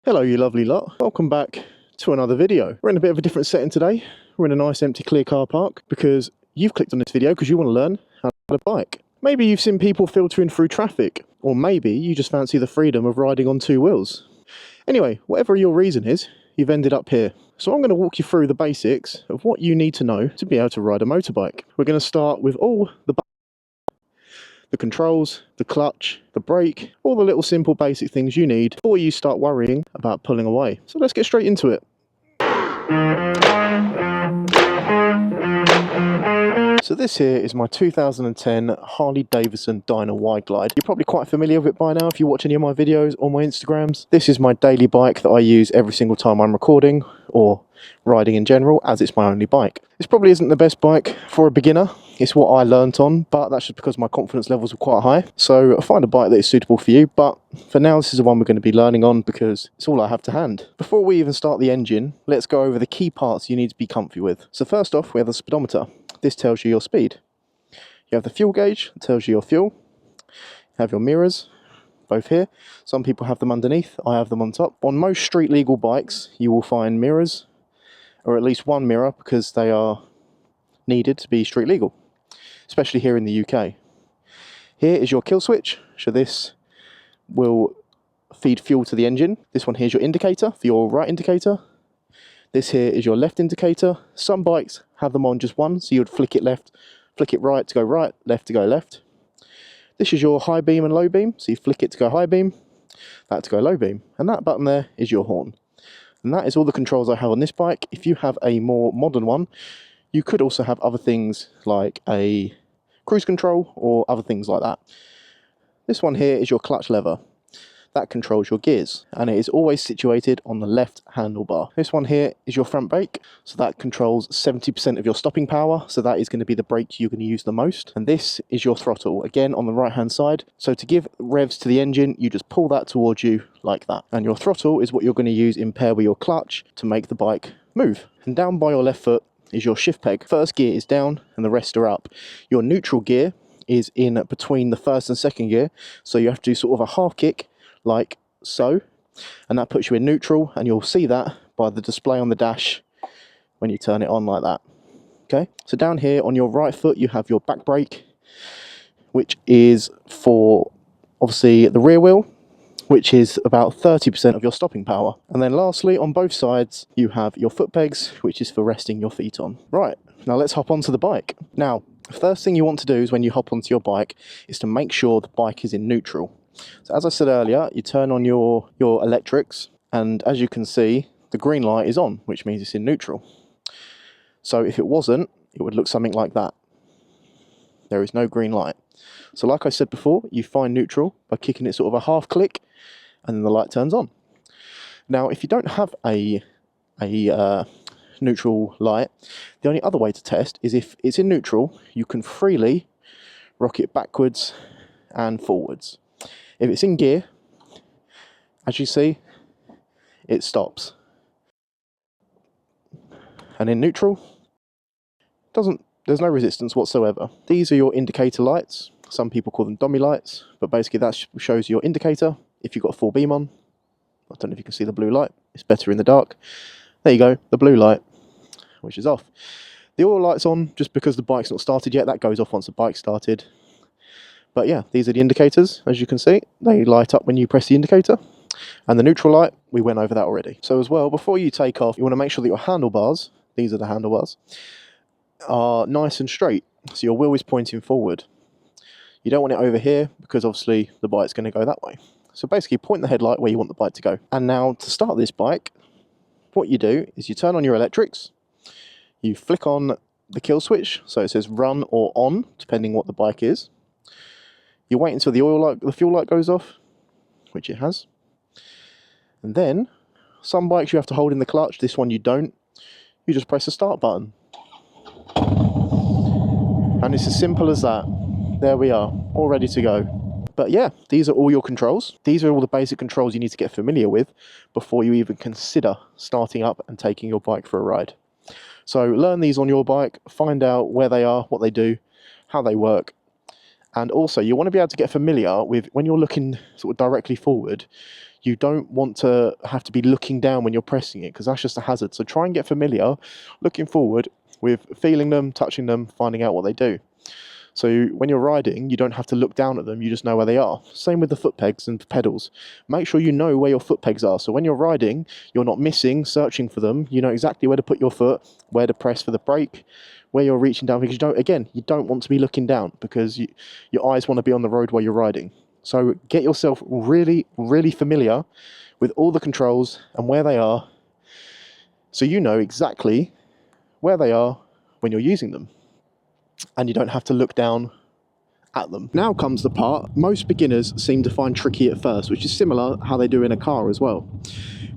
Hello you lovely lot, welcome back to another video. We're in a bit of a different setting today. We're in a nice empty clear car park because you've clicked on this video because you want to learn how to ride a bike. Maybe you've seen people filtering through traffic, or maybe you just fancy the freedom of riding on two wheels. Anyway, whatever your reason is, you've ended up here. So I'm going to walk you through the basics of what you need to know to be able to ride a motorbike. We're going to start with all the controls, the clutch, the brake, all the little simple basic things you need before you start worrying about pulling away. So let's get straight into it. So this here is my 2010 Harley Davidson Dyna Wide Glide. You're probably quite familiar with it by now if you watch any of my videos or my Instagrams. This is my daily bike that I use every single time I'm recording or riding in general, as it's my only bike. This probably isn't the best bike for a beginner. It's what I learnt on, but that's just because my confidence levels are quite high. So find a bike that is suitable for you, but for now this is the one we're going to be learning on because it's all I have to hand. Before we even start the engine, let's go over the key parts you need to be comfy with. So first off, we have the speedometer. This tells you your speed. You have the fuel gauge, that tells you your fuel. You have your mirrors, both here. Some people have them underneath, I have them on top. On most street legal bikes, you will find mirrors, or at least one mirror, because they are needed to be street legal, especially here in the UK. Here is your kill switch, so this will feed fuel to the engine. This one here is your indicator for your right indicator. This here is your left indicator. Some bikes have them on just one, so you would flick it left, flick it right to go right, left to go left. This is your high beam and low beam, so you flick it to go high beam, that to go low beam, and that button there is your horn. And that is all the controls I have on this bike. If you have a more modern one, you could also have other things like a cruise control or other things like that. This one here is your clutch lever. That controls your gears, and it is always situated on the left handlebar. This one here is your front brake, so that controls 70% of your stopping power, so that is going to be the brake you're going to use the most. And this is your throttle, again on the right hand side. So to give revs to the engine, you just pull that towards you like that. And your throttle is what you're going to use in pair with your clutch to make the bike move. And down by your left foot is your shift peg. First gear is down and the rest are up. Your neutral gear is in between the first and second gear, so you have to do sort of a half kick like so, and that puts you in neutral, and you'll see that by the display on the dash when you turn it on like that. Okay, so down here on your right foot you have your back brake, which is for obviously the rear wheel, which is about 30% of your stopping power. And then lastly, on both sides you have your foot pegs, which is for resting your feet on. Right, now let's hop onto the bike. Now, the first thing you want to do is when you hop onto your bike is to make sure the bike is in neutral. So as I said earlier, you turn on your electrics, and as you can see, the green light is on, which means it's in neutral. So if it wasn't, it would look something like that. There is no green light. So like I said before, you find neutral by kicking it sort of a half click, and then the light turns on. Now, if you don't have a neutral light, the only other way to test is if it's in neutral, you can freely rock it backwards and forwards. If it's in gear, as you see, it stops. And in neutral, there's no resistance whatsoever. These are your indicator lights. Some people call them dummy lights, but basically that shows your indicator if you've got a full beam on. I don't know if you can see the blue light, it's better in the dark. There you go, the blue light, which is off. The oil light's on just because the bike's not started yet. That goes off once the bike's started. But yeah, these are the indicators, as you can see. They light up when you press the indicator. And the neutral light, we went over that already. So as well, before you take off, you want to make sure that your handlebars, these are the handlebars, are nice and straight. So your wheel is pointing forward. You don't want it over here because obviously the bike's going to go that way. So basically point the headlight where you want the bike to go. And now to start this bike, what you do is you turn on your electrics, you flick on the kill switch, so it says run or on, depending what the bike is. You wait until the fuel light goes off, which it has. And then, some bikes you have to hold in the clutch, this one you don't. You just press the start button. And it's as simple as that. There we are, all ready to go. But yeah, these are all your controls. These are all the basic controls you need to get familiar with before you even consider starting up and taking your bike for a ride. So learn these on your bike, find out where they are, what they do, how they work. And also, you want to be able to get familiar with, when you're looking sort of directly forward, You don't want to have to be looking down when you're pressing it, because that's just a hazard. So try and get familiar, looking forward, with feeling them, touching them, finding out what they do. So when you're riding, you don't have to look down at them, you just know where they are. Same with the foot pegs and pedals. Make sure you know where your foot pegs are. So when you're riding, you're not missing, searching for them. You know exactly where to put your foot, where to press for the brake, where you're reaching down, because you don't want to be looking down, because your eyes want to be on the road while you're riding. So get yourself really, really familiar with all the controls and where they are, so you know exactly where they are when you're using them, and you don't have to look down at them. Now comes the part most beginners seem to find tricky at first, which is similar how they do in a car as well,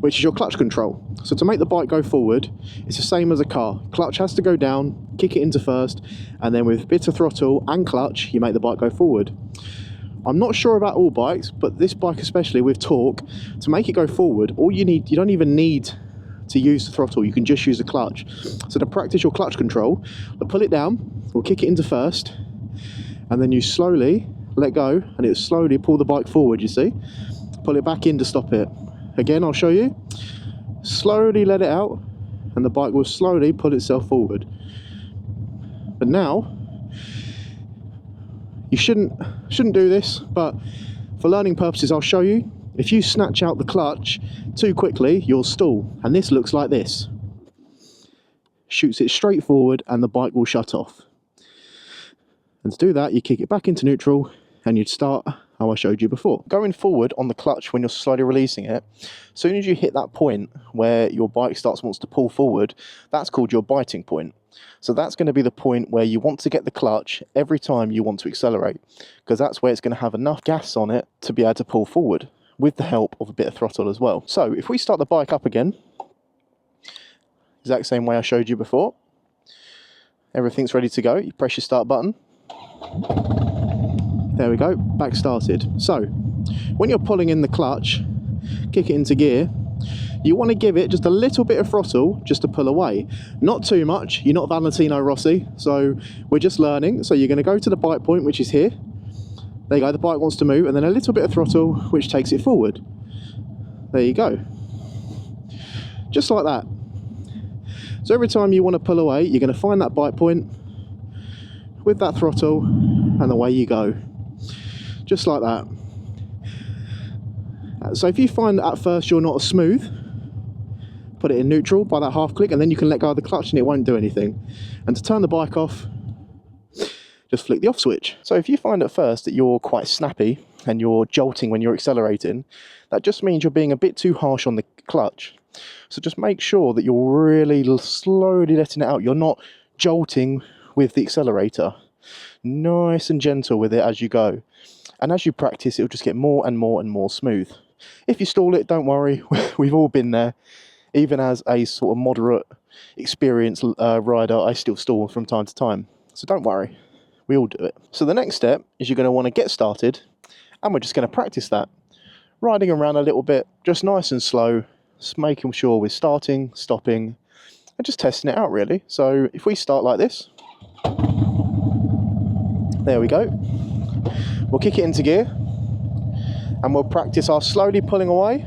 which is your clutch control. So to make the bike go forward, it's the same as a car. Clutch has to go down, kick it into first, and then with bit of throttle and clutch, you make the bike go forward. I'm not sure about all bikes, but this bike especially with torque, to make it go forward, you don't even need to use the throttle, you can just use the clutch. So to practice your clutch control, pull it down, we'll kick it into first, and then you slowly let go, and it slowly pull the bike forward, you see? Pull it back in to stop it. Again, I'll show you. Slowly let it out, and the bike will slowly pull itself forward. But now, you shouldn't do this, but for learning purposes, I'll show you. If you snatch out the clutch too quickly, you'll stall, and this looks like this. Shoots it straight forward, and the bike will shut off. And to do that, you kick it back into neutral, and you'd start how I showed you before. Going forward on the clutch when you're slowly releasing it, as soon as you hit that point where your bike wants to pull forward, that's called your biting point. So that's going to be the point where you want to get the clutch every time you want to accelerate, because that's where it's going to have enough gas on it to be able to pull forward, with the help of a bit of throttle as well. So if we start the bike up again, exact same way I showed you before, everything's ready to go. You press your start button. There we go, back started. So when you're pulling in the clutch, kick it into gear, you want to give it just a little bit of throttle just to pull away. Not too much, you're not Valentino Rossi, so we're just learning. So you're going to go to the bite point, which is here. There you go, the bike wants to move, and then a little bit of throttle, which takes it forward. There you go. Just like that. So every time you want to pull away, you're going to find that bite point with that throttle, and away you go. Just like that. So if you find at first you're not as smooth, put it in neutral by that half click, and then you can let go of the clutch and it won't do anything. And to turn the bike off, just flick the off switch. So if you find at first that you're quite snappy and you're jolting when you're accelerating, that just means you're being a bit too harsh on the clutch. So just make sure that you're really slowly letting it out. You're not jolting with the accelerator. Nice and gentle with it as you go. And as you practice, it'll just get more and more and more smooth. If you stall it, don't worry. We've all been there. Even as a sort of moderate experienced rider, I still stall from time to time. So don't worry. We all do it. So the next step is you're going to want to get started, and we're just going to practice that. Riding around a little bit, just nice and slow, just making sure we're starting, stopping, and just testing it out really. So if we start like this, there we go. We'll kick it into gear, and we'll practice our slowly pulling away.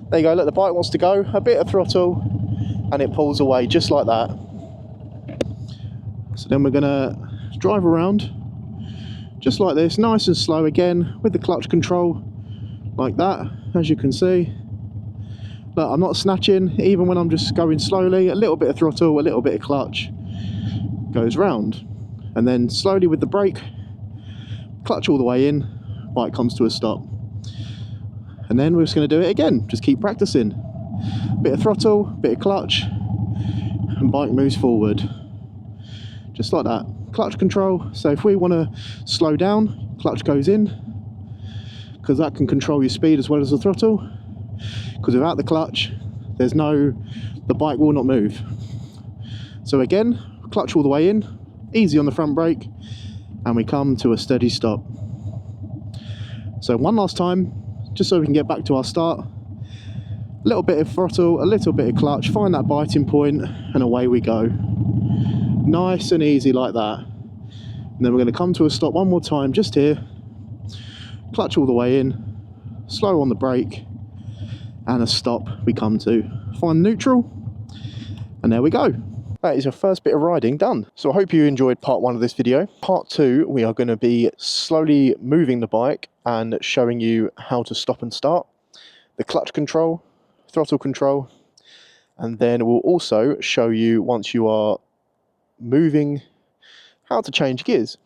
There you go, look, the bike wants to go, a bit of throttle, and it pulls away just like that. So then we're going to drive around just like this, nice and slow again, with the clutch control like that, as you can see. Look, I'm not snatching, even when I'm just going slowly, a little bit of throttle, a little bit of clutch, goes round. And then slowly with the brake, clutch all the way in, bike comes to a stop. And then we're just going to do it again, just keep practicing. Bit of throttle, bit of clutch, and bike moves forward. Just like that. Clutch control, so if we want to slow down, clutch goes in, because that can control your speed as well as the throttle. Because without the clutch, the bike will not move. So again, clutch all the way in, easy on the front brake, and we come to a steady stop. So one last time, just so we can get back to our start. A little bit of throttle, a little bit of clutch, find that biting point, and away we go. Nice and easy like that. And then we're going to come to a stop one more time, just here. Clutch all the way in, slow on the brake, and a stop, we come to find neutral, and there we go. That is your first bit of riding done. So I hope you enjoyed part 1 of this video. Part 2, we are going to be slowly moving the bike and showing you how to stop and start, the clutch control, throttle control, and then we'll also show you, once you are moving, how to change gears.